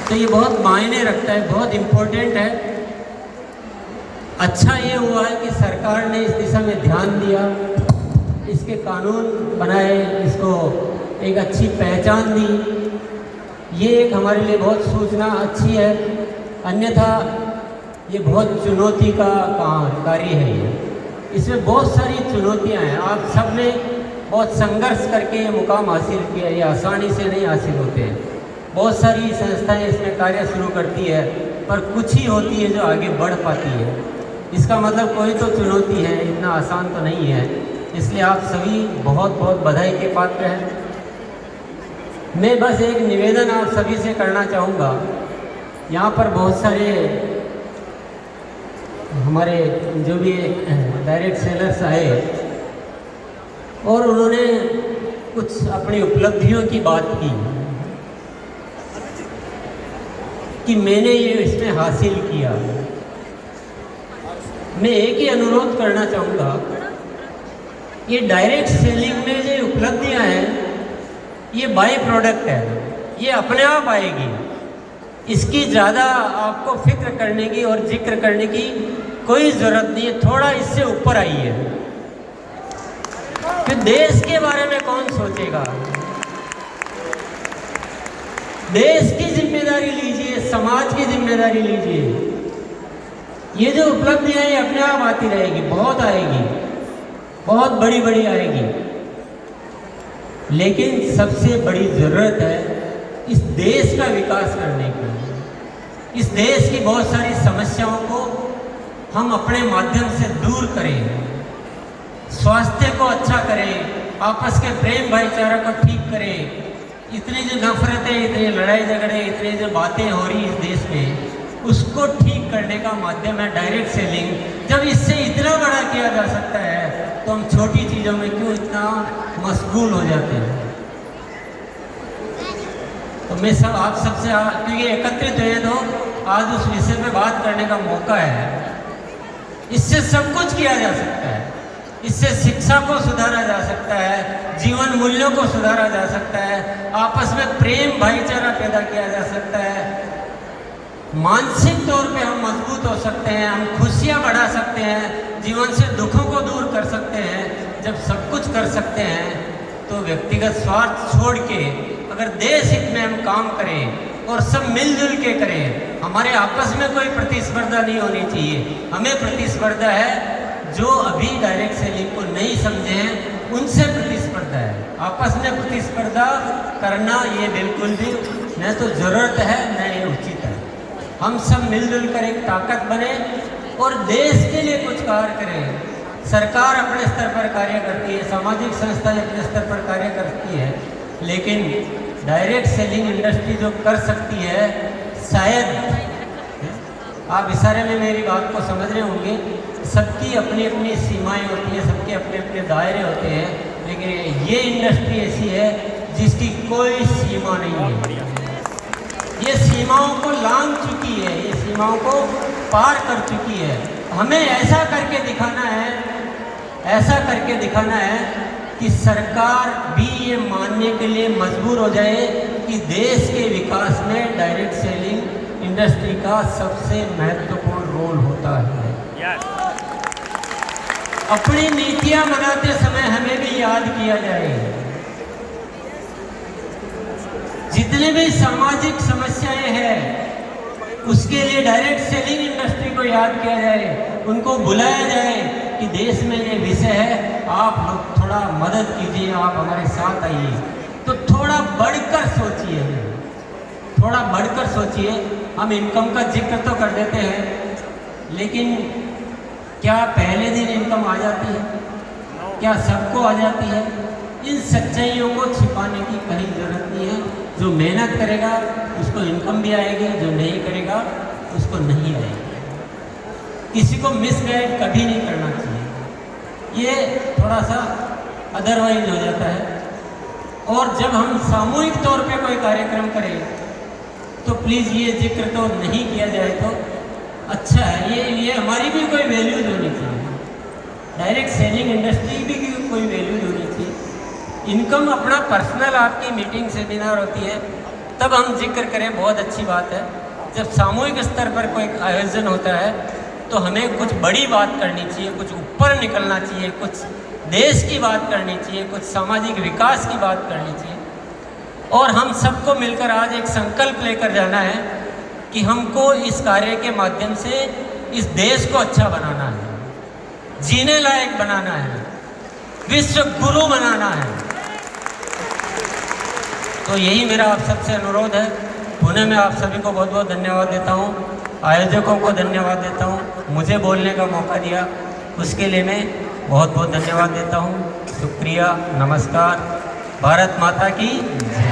तो ये बहुत मायने रखता है, बहुत इम्पोर्टेंट है। अच्छा ये हुआ है कि सरकार ने इस दिशा में ध्यान दिया, इसके कानून बनाए, इसको एक अच्छी पहचान दी। ये एक हमारे लिए बहुत सूचना अच्छी है, अन्यथा ये बहुत चुनौती का कार्य है। ये इसमें बहुत सारी चुनौतियां हैं। आप सब ने बहुत संघर्ष करके ये मुकाम हासिल किया, ये आसानी से नहीं हासिल होते हैं। बहुत सारी संस्थाएं इसमें कार्य शुरू करती है, पर कुछ ही होती है जो आगे बढ़ पाती है। इसका मतलब कोई तो चुनौती है, इतना आसान तो नहीं है। इसलिए आप सभी बहुत बहुत बधाई के पात्र हैं। मैं बस एक निवेदन आप सभी से करना चाहूँगा। यहाँ पर बहुत सारे हमारे जो भी डायरेक्ट सेलर्स आए और उन्होंने कुछ अपनी उपलब्धियों की बात की कि मैंने ये इसमें हासिल किया। मैं एक ही अनुरोध करना चाहूँगा, ये डायरेक्ट सेलिंग में जो उपलब्धियाँ हैं ये बाई प्रोडक्ट है, ये अपने आप आएगी। इसकी ज़्यादा आपको फिक्र करने की और जिक्र करने की कोई ज़रूरत नहीं है। थोड़ा इससे ऊपर आइए। फिर देश के बारे में कौन सोचेगा? देश की जिम्मेदारी लीजिए, समाज की जिम्मेदारी लीजिए। ये जो उपलब्धियां हैं अपने आप आती रहेगी, बहुत आएगी, बहुत बड़ी बड़ी आएगी। लेकिन सबसे बड़ी ज़रूरत है इस देश का विकास करने की। इस देश की बहुत सारी समस्याओं को हम अपने माध्यम से दूर करें, स्वास्थ्य को अच्छा करें, आपस के प्रेम भाईचारा को ठीक करें। इतनी जो नफरतें, इतनी लड़ाई झगड़े, इतनी जो बातें हो रही इस देश में, उसको ठीक करने का माध्यम है डायरेक्ट सेलिंग। जब इससे इतना बड़ा किया जा सकता है तो हम छोटी चीज़ों में क्यों इतना मशगूल हो जाते हैं? तो मैं सब आप सबसे क्योंकि एकत्रित हुए तो आज उस विषय पे बात करने का मौका है। इससे सब कुछ किया जा सकता है। इससे शिक्षा को सुधारा जा सकता है, जीवन मूल्यों को सुधारा जा सकता है, आपस में प्रेम भाईचारा पैदा किया जा सकता है, मानसिक तौर पे हम मजबूत हो सकते हैं, हम खुशियाँ बढ़ा सकते हैं, जीवन से दुखों को दूर कर सकते हैं। जब सब कुछ कर सकते हैं तो व्यक्तिगत स्वार्थ छोड़ के अगर देश हित में हम काम करें और सब मिलजुल के करें, हमारे आपस में कोई प्रतिस्पर्धा नहीं होनी चाहिए। हमें प्रतिस्पर्धा है जो अभी डायरेक्ट सेलिंग को नहीं समझे हैं उनसे प्रतिस्पर्धा है। आपस में प्रतिस्पर्धा करना ये बिल्कुल भी न तो ज़रूरत है न ये उचित है। हम सब मिलजुल कर एक ताकत बने और देश के लिए कुछ कार्य करें। सरकार अपने स्तर पर कार्य करती है, सामाजिक संस्थाएं अपने स्तर पर कार्य करती है, लेकिन डायरेक्ट सेलिंग इंडस्ट्री जो कर सकती है, शायद आप इशारे में मेरी बात को समझ रहे होंगे, सबकी अपनी अपनी सीमाएं होती हैं, सबके अपने अपने दायरे होते हैं, लेकिन ये इंडस्ट्री ऐसी है जिसकी कोई सीमा नहीं है। ये सीमाओं को लांघ चुकी है, ये सीमाओं को पार कर चुकी है। हमें ऐसा करके दिखाना है, ऐसा करके दिखाना है कि सरकार भी ये मानने के लिए मजबूर हो जाए कि देश के विकास में डायरेक्ट सेलिंग इंडस्ट्री का सबसे महत्वपूर्ण रोल होता है। अपनी नीतियां बनाते समय हमें भी याद किया जाए, जितने भी सामाजिक समस्याएं हैं उसके लिए डायरेक्ट सेलिंग इंडस्ट्री को याद किया जाए, उनको बुलाया जाए कि देश में ये विषय है, आप लोग थोड़ा मदद कीजिए, आप हमारे साथ आइए। तो थोड़ा बढ़कर सोचिए, थोड़ा बढ़कर सोचिए। हम इनकम का जिक्र तो कर देते हैं, लेकिन क्या पहले दिन इनकम आ जाती है? क्या सबको आ जाती है? इन सच्चाइयों को छिपाने की कहीं जरूरत नहीं है। जो मेहनत करेगा उसको इनकम भी आएगी, जो नहीं करेगा उसको नहीं आएगी। किसी को मिसगाइड कभी नहीं करना चाहिए, ये थोड़ा सा अदरवाइज हो जाता है। और जब हम सामूहिक तौर पे कोई कार्यक्रम करें तो प्लीज़ ये जिक्र तो नहीं किया जाए तो अच्छा है। ये हमारी भी कोई वैल्यूज होनी चाहिए, डायरेक्ट सेलिंग इंडस्ट्री भी की कोई वैल्यूज होनी चाहिए। इनकम अपना पर्सनल आपकी मीटिंग सेमिनार होती है, तब हम जिक्र करें, बहुत अच्छी बात है। जब सामूहिक स्तर पर कोई आयोजन होता है तो हमें कुछ बड़ी बात करनी चाहिए, कुछ ऊपर निकलना चाहिए, कुछ देश की बात करनी चाहिए, कुछ सामाजिक विकास की बात करनी चाहिए। और हम सबको मिलकर आज एक संकल्प लेकर जाना है कि हमको इस कार्य के माध्यम से इस देश को अच्छा बनाना है, जीने लायक बनाना है, विश्व गुरु बनाना है। तो यही मेरा आप सबसे अनुरोध है। पुनः मैं आप सभी को बहुत बहुत धन्यवाद देता हूँ, आयोजकों को धन्यवाद देता हूँ, मुझे बोलने का मौका दिया उसके लिए मैं बहुत बहुत धन्यवाद देता हूँ। शुक्रिया, नमस्कार, भारत माता की जय।